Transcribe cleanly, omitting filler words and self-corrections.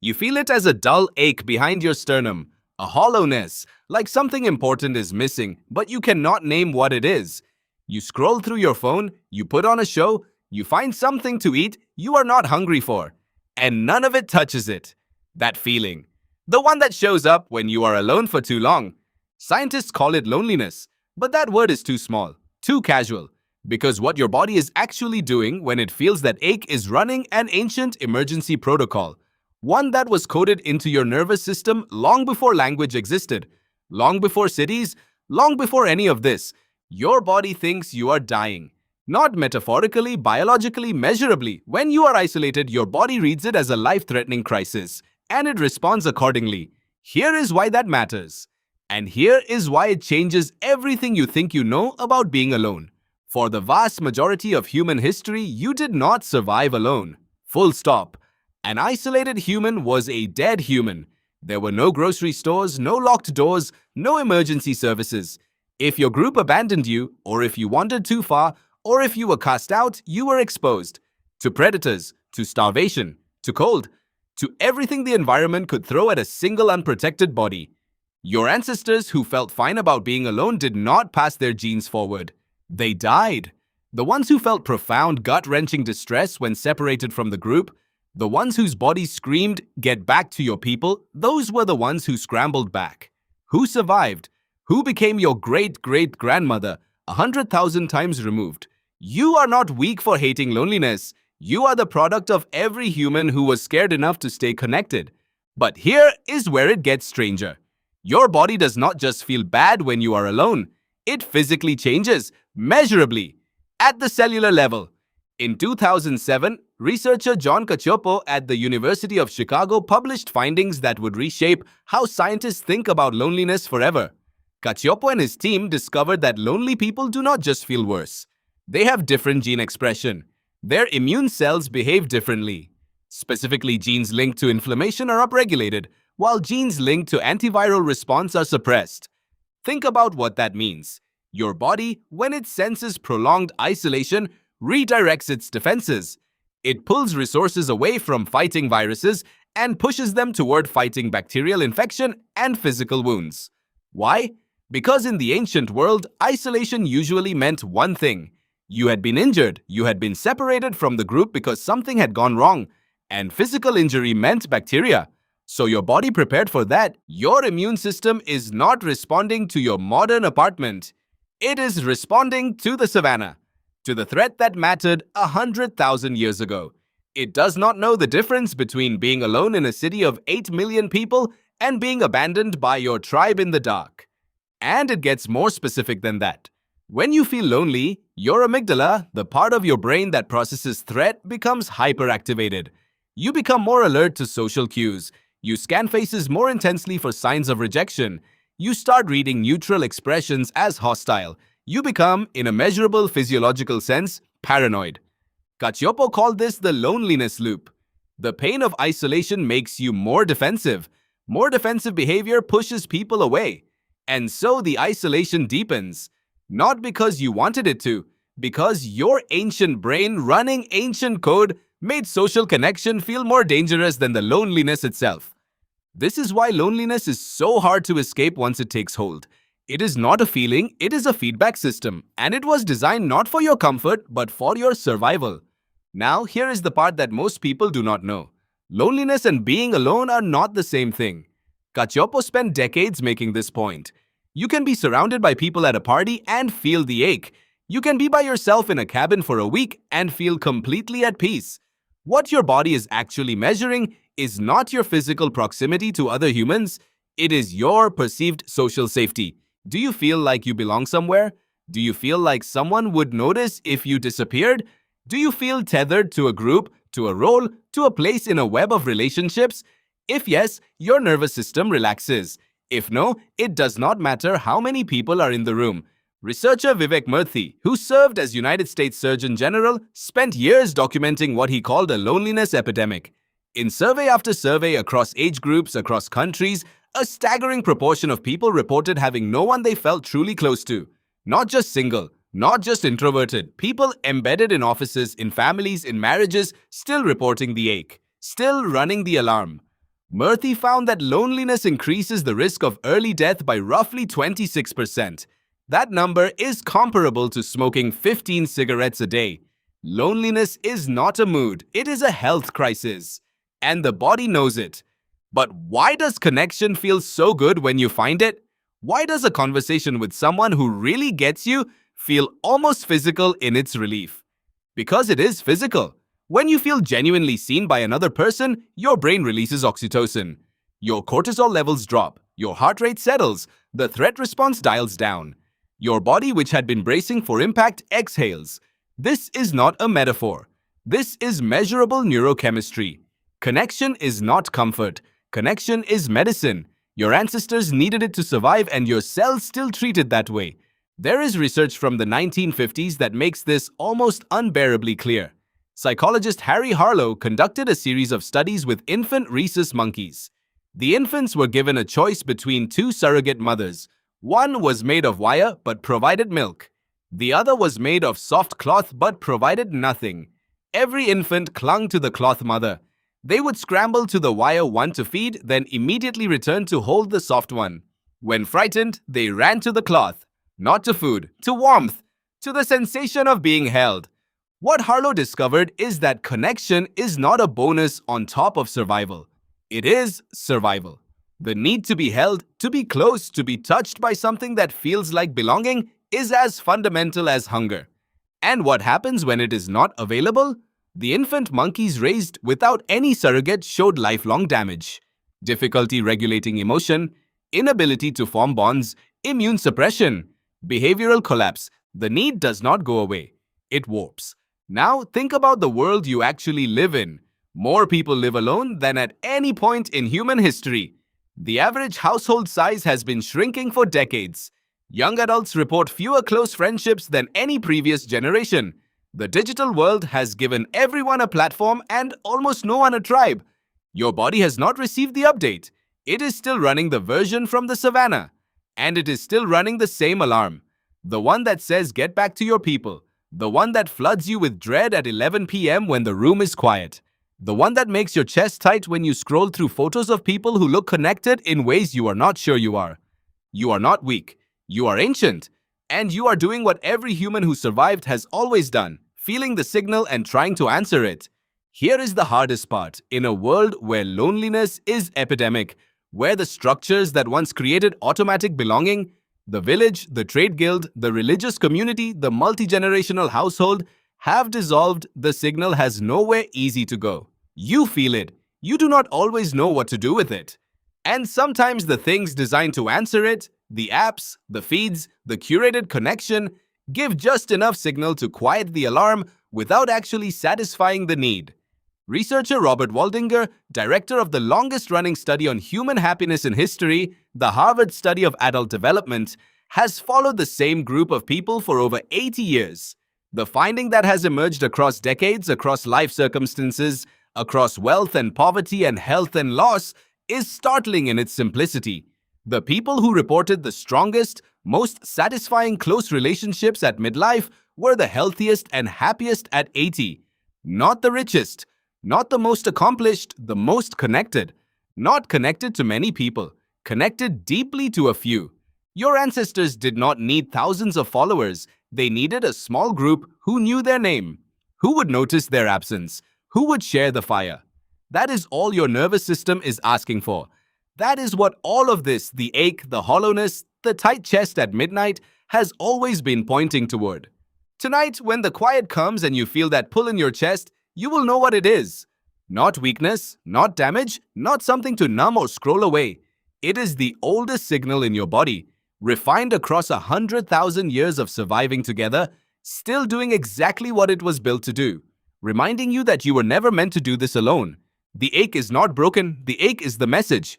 You feel it as a dull ache behind your sternum, a hollowness, like something important is missing, but you cannot name what it is. You scroll through your phone, you put on a show, you find something to eat you are not hungry for, and none of it touches it. That feeling. The one that shows up when you are alone for too long. Scientists call it loneliness, but that word is too small, too casual. Because what your body is actually doing when it feels that ache is running an ancient emergency protocol. One that was coded into your nervous system long before language existed, long before cities, long before any of this. Your body thinks you are dying. Not metaphorically, biologically, measurably. When you are isolated, your body reads it as a life-threatening crisis, and it responds accordingly. Here is why that matters. And here is why it changes everything you think you know about being alone. For the vast majority of human history, you did not survive alone. Full stop. An isolated human was a dead human. There were no grocery stores, no locked doors, no emergency services. If your group abandoned you, or if you wandered too far, or if you were cast out, you were exposed to predators, to starvation, to cold, to everything the environment could throw at a single unprotected body. Your ancestors who felt fine about being alone did not pass their genes forward. They died. The ones who felt profound, gut-wrenching distress when separated from the group, the ones whose bodies screamed, "Get back to your people," those were the ones who scrambled back. Who survived? Who became your great-great-grandmother, 100,000 times removed? You are not weak for hating loneliness. You are the product of every human who was scared enough to stay connected. But here is where it gets stranger. Your body does not just feel bad when you are alone. It physically changes, measurably, at the cellular level. In 2007, researcher John Cacioppo at the University of Chicago published findings that would reshape how scientists think about loneliness forever. Cacioppo and his team discovered that lonely people do not just feel worse. They have different gene expression. Their immune cells behave differently. Specifically, genes linked to inflammation are upregulated, while genes linked to antiviral response are suppressed. Think about what that means. Your body, when it senses prolonged isolation, redirects its defenses. It pulls resources away from fighting viruses and pushes them toward fighting bacterial infection and physical wounds. Why? Because in the ancient world, isolation usually meant one thing. You had been injured, you had been separated from the group because something had gone wrong, and physical injury meant bacteria. So your body prepared for that. Your immune system is not responding to your modern apartment. It is responding to the savannah, to the threat that mattered 100,000 years ago. It does not know the difference between being alone in a city of 8 million people and being abandoned by your tribe in the dark. And it gets more specific than that. When you feel lonely, your amygdala, the part of your brain that processes threat, becomes hyperactivated. You become more alert to social cues. You scan faces more intensely for signs of rejection. You start reading neutral expressions as hostile. You become, in a measurable physiological sense, paranoid. Cacioppo called this the loneliness loop. The pain of isolation makes you more defensive. More defensive behavior pushes people away. And so the isolation deepens. Not because you wanted it to, because your ancient brain running ancient code made social connection feel more dangerous than the loneliness itself. This is why loneliness is so hard to escape once it takes hold. It is not a feeling, it is a feedback system, and it was designed not for your comfort, but for your survival. Now, here is the part that most people do not know. Loneliness and being alone are not the same thing. Cacioppo spent decades making this point. You can be surrounded by people at a party and feel the ache. You can be by yourself in a cabin for a week and feel completely at peace. What your body is actually measuring is not your physical proximity to other humans. It is your perceived social safety. Do you feel like you belong somewhere? Do you feel like someone would notice if you disappeared? Do you feel tethered to a group, to a role, to a place in a web of relationships? If yes, your nervous system relaxes. If no, it does not matter how many people are in the room. Researcher Vivek Murthy, who served as United States Surgeon General, spent years documenting what he called a loneliness epidemic. In survey after survey across age groups, across countries, a staggering proportion of people reported having no one they felt truly close to. Not just single, not just introverted, people embedded in offices, in families, in marriages, still reporting the ache, still running the alarm. Murthy found that loneliness increases the risk of early death by roughly 26%. That number is comparable to smoking 15 cigarettes a day. Loneliness is not a mood, it is a health crisis. And the body knows it. But why does connection feel so good when you find it? Why does a conversation with someone who really gets you feel almost physical in its relief? Because it is physical. When you feel genuinely seen by another person, your brain releases oxytocin. Your cortisol levels drop, your heart rate settles, the threat response dials down. Your body, which had been bracing for impact, exhales. This is not a metaphor. This is measurable neurochemistry. Connection is not comfort. Connection is medicine. Your ancestors needed it to survive, and your cells still treat it that way. There is research from the 1950s that makes this almost unbearably clear. Psychologist Harry Harlow conducted a series of studies with infant rhesus monkeys. The infants were given a choice between two surrogate mothers. One was made of wire but provided milk. The other was made of soft cloth but provided nothing. Every infant clung to the cloth mother. They would scramble to the wire one to feed, then immediately return to hold the soft one. When frightened, they ran to the cloth. Not to food, to warmth, to the sensation of being held. What Harlow discovered is that connection is not a bonus on top of survival. It is survival. The need to be held, to be close, to be touched by something that feels like belonging is as fundamental as hunger. And what happens when it is not available? The infant monkeys raised without any surrogate showed lifelong damage. Difficulty regulating emotion, inability to form bonds, immune suppression, behavioral collapse. The need does not go away. It warps. Now think about the world you actually live in. More people live alone than at any point in human history. The average household size has been shrinking for decades. Young adults report fewer close friendships than any previous generation. The digital world has given everyone a platform and almost no one a tribe. Your body has not received the update. It is still running the version from the savannah. And it is still running the same alarm. The one that says get back to your people. The one that floods you with dread at 11 p.m. when the room is quiet. The one that makes your chest tight when you scroll through photos of people who look connected in ways you are not sure you are. You are not weak. You are ancient. And you are doing what every human who survived has always done, feeling the signal and trying to answer it. Here is the hardest part. In a world where loneliness is epidemic, where the structures that once created automatic belonging, the village, the trade guild, the religious community, the multi-generational household have dissolved, the signal has nowhere easy to go. You feel it. You do not always know what to do with it. And sometimes the things designed to answer it, the apps, the feeds, the curated connection, give just enough signal to quiet the alarm without actually satisfying the need. Researcher Robert Waldinger, director of the longest-running study on human happiness in history, the Harvard Study of Adult Development, has followed the same group of people for over 80 years. The finding that has emerged across decades, across life circumstances, across wealth and poverty and health and loss is startling in its simplicity. The people who reported the strongest, most satisfying close relationships at midlife were the healthiest and happiest at 80. Not the richest, not the most accomplished, the most connected. Not connected to many people, connected deeply to a few. Your ancestors did not need thousands of followers. They needed a small group who knew their name, who would notice their absence, who would share the fire. That is all your nervous system is asking for. That is what all of this, the ache, the hollowness, the tight chest at midnight, has always been pointing toward. Tonight, when the quiet comes and you feel that pull in your chest, you will know what it is. Not weakness, not damage, not something to numb or scroll away. It is the oldest signal in your body, refined across 100,000 years of surviving together, still doing exactly what it was built to do, reminding you that you were never meant to do this alone. The ache is not broken, the ache is the message.